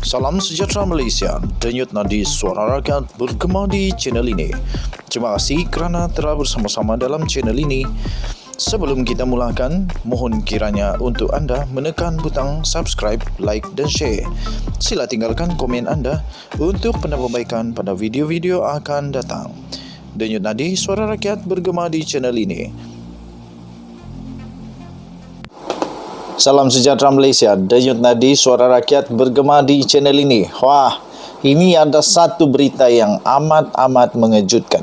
Salam sejahtera Malaysia, denyut nadi suara rakyat bergema di channel ini. Terima kasih kerana telah bersama-sama dalam channel ini. Sebelum kita mulakan, mohon kiranya untuk anda menekan butang subscribe, like dan share. Sila tinggalkan komen anda untuk penambahbaikan pada video-video akan datang. Denyut nadi suara rakyat bergema di channel ini. Salam sejahtera Malaysia, denyut nadi suara rakyat bergema di channel ini. Wah, ini ada satu berita yang amat mengejutkan.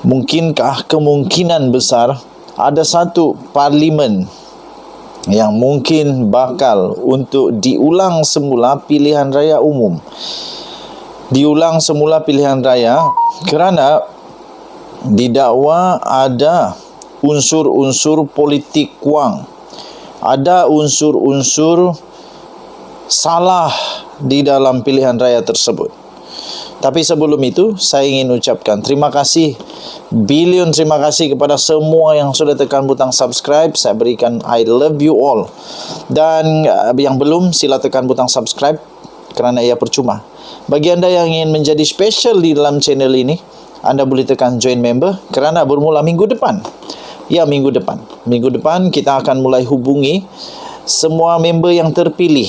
Mungkinkah kemungkinan besar ada satu parlimen yang mungkin bakal untuk diulang semula pilihan raya umum. Diulang semula pilihan raya kerana didakwa ada unsur-unsur politik wang. Ada unsur-unsur salah di dalam pilihan raya tersebut. Tapi sebelum itu, saya ingin ucapkan terima kasih, bilion terima kasih kepada semua yang sudah tekan butang subscribe. Saya berikan I love you all. Dan yang belum, sila tekan butang subscribe kerana ia percuma. Bagi anda yang ingin menjadi special di dalam channel ini, anda boleh tekan join member kerana bermula minggu depan. Ya, minggu depan. Minggu depan kita akan mulai hubungi semua member yang terpilih,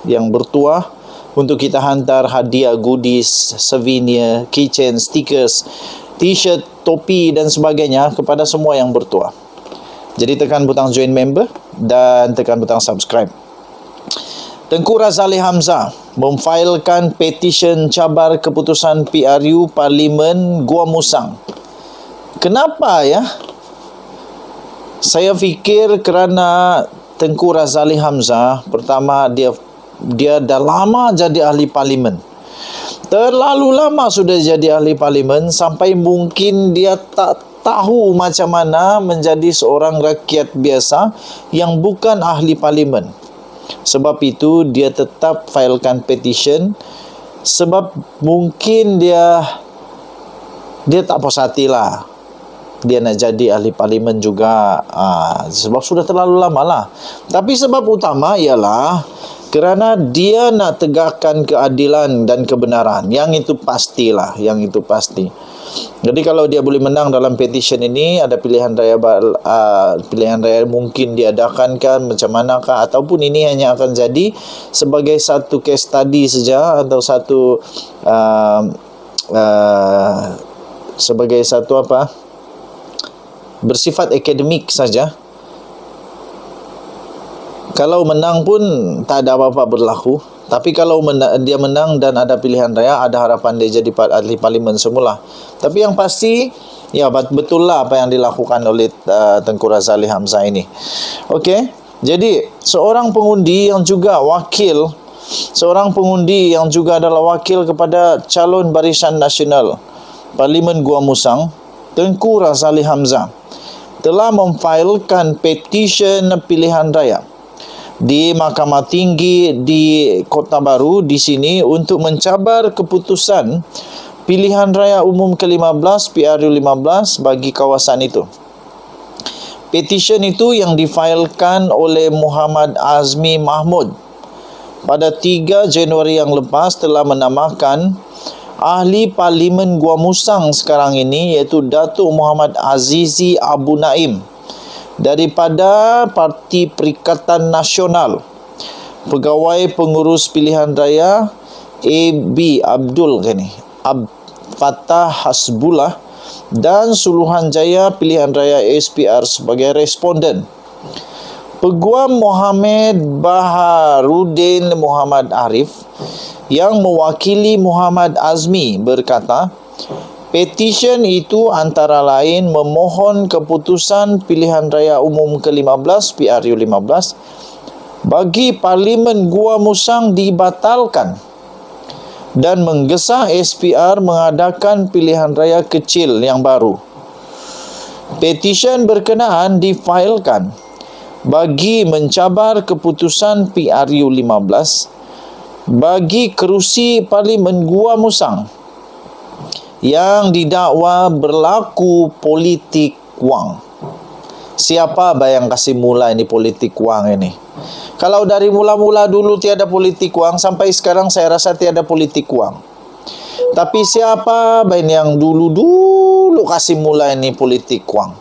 yang bertuah, untuk kita hantar hadiah, goodies, souvenir, keychain, stickers, t-shirt, topi dan sebagainya kepada semua yang bertuah. Jadi tekan butang join member dan tekan butang subscribe. Tengku Razali Hamzah memfailkan petisyen cabar keputusan PRU Parlimen Gua Musang. Kenapa ya? Saya fikir kerana Tengku Razali Hamzah, pertama dia dah lama jadi ahli parlimen. Terlalu lama sudah jadi ahli parlimen sampai mungkin dia tak tahu macam mana menjadi seorang rakyat biasa yang bukan ahli parlimen. Sebab itu dia tetap filekan petition, sebab mungkin dia tak puas hati lah. Dia nak jadi ahli parlimen juga, sebab sudah terlalu lama lah. Tapi sebab utama ialah kerana dia nak tegakkan keadilan dan kebenaran. Yang itu pastilah, yang itu pasti. Jadi kalau dia boleh menang dalam petition ini, ada pilihan raya mungkin diadakan kan, macam manakah, ataupun ini hanya akan jadi sebagai satu case study saja, atau satu sebagai satu bersifat akademik saja. Kalau menang pun tak ada apa-apa berlaku. Tapi kalau dia menang dan ada pilihan raya, ada harapan dia jadi ahli parlimen semula. Tapi yang pasti, ya betul lah apa yang dilakukan oleh Tengku Razali Hamzah ini. Okey, jadi seorang pengundi yang juga adalah wakil kepada calon Barisan Nasional Parlimen Gua Musang, Tengku Razali Hamzah, telah memfailkan petisyen pilihan raya di Mahkamah Tinggi di Kota Baru di sini untuk mencabar keputusan pilihan raya umum ke-15 PRU 15 bagi kawasan itu. Petisyen itu yang difailkan oleh Muhammad Azmi Mahmud pada 3 Januari yang lepas telah menamakan ahli parlimen Gua Musang sekarang ini, iaitu Datuk Muhammad Azizi Abu Naim daripada Parti Perikatan Nasional, pegawai pengurus pilihan raya AB Abdul Fattah Hasbullah dan Suruhanjaya pilihan raya SPR sebagai responden. Peguam Mohamed Baharudin Muhammad Arif yang mewakili Muhammad Azmi berkata, petisyen itu antara lain memohon keputusan pilihan raya umum ke-15 PRU 15 bagi Parlimen Gua Musang dibatalkan dan menggesa SPR mengadakan pilihan raya kecil yang baru. Petisyen berkenaan difailkan bagi mencabar keputusan PRU 15 bagi kerusi Parlimen Gua Musang yang didakwa berlaku politik wang. Siapa yang kasih mula ini politik wang ini? Kalau dari mula-mula dulu tiada politik wang, sampai sekarang saya rasa tiada politik wang. Tapi siapa yang dulu-dulu kasih mula ini politik wang?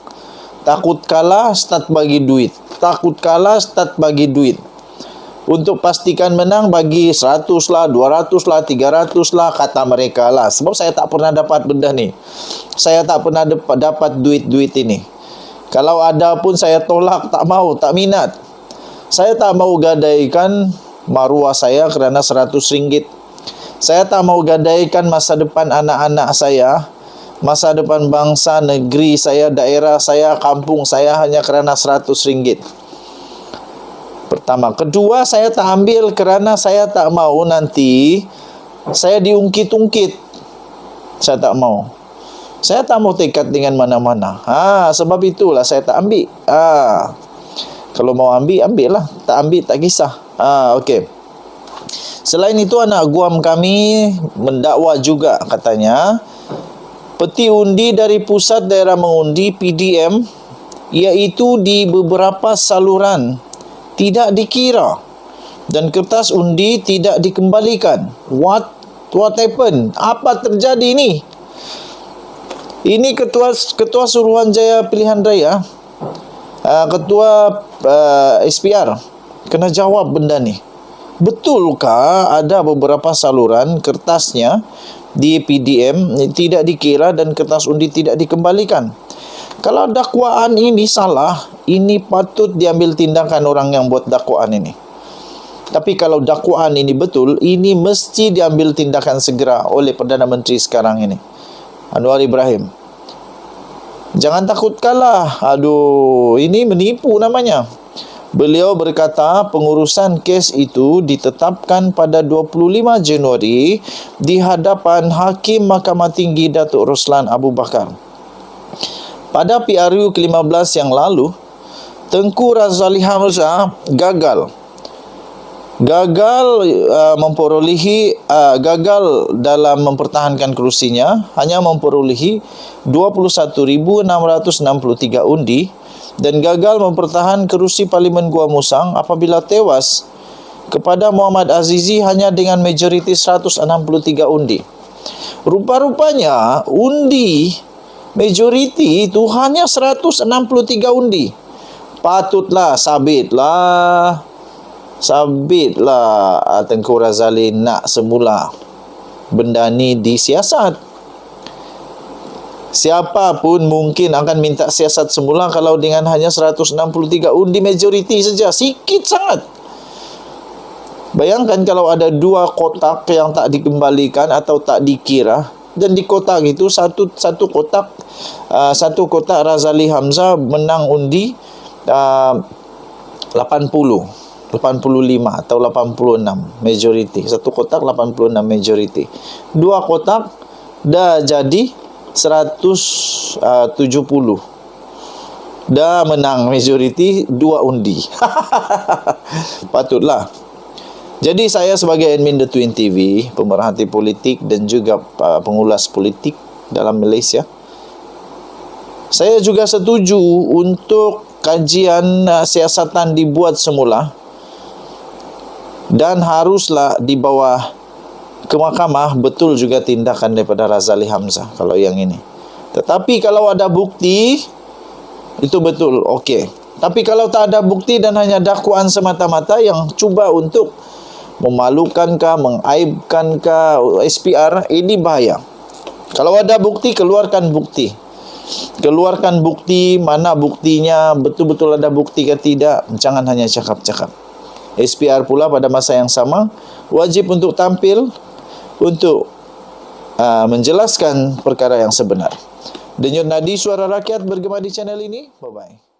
Takut kalah, start bagi duit. Takut kalah, start bagi duit. Untuk pastikan menang, bagi 100 lah, 200 lah, 300 lah, kata mereka lah. Sebab saya tak pernah dapat benda ni. Saya tak pernah dapat duit-duit ini. Kalau ada pun saya tolak, tak mau, tak minat. Saya tak mau gadaikan maruah saya kerana RM100. Saya tak mau gadaikan masa depan anak-anak saya, masa depan bangsa, negeri saya, daerah saya, kampung saya hanya kerana RM100. Pertama. Kedua, saya tak ambil kerana saya tak mau nanti saya diungkit-ungkit. Saya tak mau. Saya tak mau tekad dengan mana-mana. Sebab itulah saya tak ambil. Kalau mau ambil, ambil lah. Tak ambil, tak kisah. Okey. Selain itu, anak guam kami mendakwa juga katanya, peti undi dari Pusat Daerah Mengundi PDM, iaitu di beberapa saluran tidak dikira dan kertas undi tidak dikembalikan. What happened? Apa terjadi ni? Ini ketua Suruhanjaya Pilihan Raya, ketua SPR kena jawab benda ni. Betulkah ada beberapa saluran kertasnya di PDM tidak dikira dan kertas undi tidak dikembalikan? Kalau dakwaan ini salah, ini patut diambil tindakan orang yang buat dakwaan ini. Tapi kalau dakwaan ini betul, ini mesti diambil tindakan segera oleh Perdana Menteri sekarang ini, Anwar Ibrahim. Jangan takut kalah. Ini menipu namanya. Beliau berkata pengurusan kes itu ditetapkan pada 25 Januari di hadapan Hakim Mahkamah Tinggi Datuk Roslan Abu Bakar. Pada PRU ke-15 yang lalu, Tengku Razali Hamzah gagal dalam mempertahankan kerusinya, hanya memperolehi 21,663 undi dan gagal mempertahankan kerusi Parlimen Gua Musang apabila tewas kepada Muhammad Azizi hanya dengan majoriti 163 undi. Rupa-rupanya undi majoriti itu hanya 163 undi. Patutlah sabitlah Tengku Razali nak semula benda ni disiasat. Siapa pun mungkin akan minta siasat semula kalau dengan hanya 163 undi majoriti saja. Sikit sangat. Bayangkan kalau ada 2 kotak yang tak dikembalikan atau tak dikira, dan di kotak itu satu kotak Razali Hamzah menang undi 85 atau 86 majoriti. Satu kotak 86 majoriti. 2 kotak dah jadi 170. Dah menang majoriti 2 undi. Patutlah. Jadi saya sebagai admin The Twin TV, pemerhati politik dan juga pengulas politik dalam Malaysia, saya juga setuju untuk kajian siasatan dibuat semula dan haruslah dibawa ke mahkamah betul juga tindakan daripada Razali Hamzah kalau yang ini. Tetapi kalau ada bukti, itu betul, okey. Tapi kalau tak ada bukti dan hanya dakwaan semata-mata yang cuba untuk memalukankah, mengaibkankah SPR, ini bahaya. Kalau ada bukti, keluarkan bukti. Keluarkan bukti, mana buktinya, betul-betul ada bukti ke tidak. Jangan hanya cakap-cakap. SPR pula pada masa yang sama wajib untuk tampil untuk menjelaskan perkara yang sebenar. Denyut nadi suara rakyat bergema di channel ini. Bye-bye.